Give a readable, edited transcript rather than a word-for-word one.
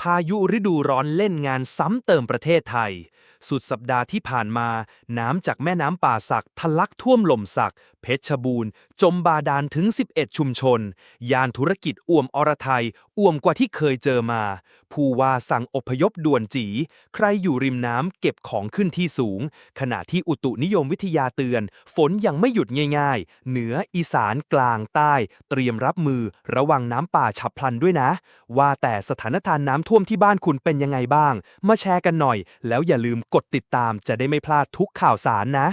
พายุฤดูร้อนเล่นงานซ้ำเติมประเทศไทย สุดสัปดาห์ที่ผ่านมา น้ำจากแม่น้ำป่าสักทะลักท่วมหล่มสัก เพชรบูรณ์ จมบาดาลถึง 11 ชุมชน ยานธุรกิจอ่วมอรไทยอ่วมกว่าที่เคยเจอมา ผู้ว่าสั่งอพยพด่วนจี ใครอยู่ริมน้ำเก็บของขึ้นที่สูง ขณะที่อุตุนิยมวิทยาเตือน ฝนยังไม่หยุดง่ายๆ เหนืออีสานกลางใต้ เตรียมรับมือระวังน้ำป่าฉับพลันด้วยนะ ว่าแต่สถานการณ์น้ำท่วมที่บ้านคุณเป็นยังไงบ้าง มาแชร์กันหน่อย แล้วอย่าลืมกดติดตามจะได้ไม่พลาดทุกข่าวสารนะ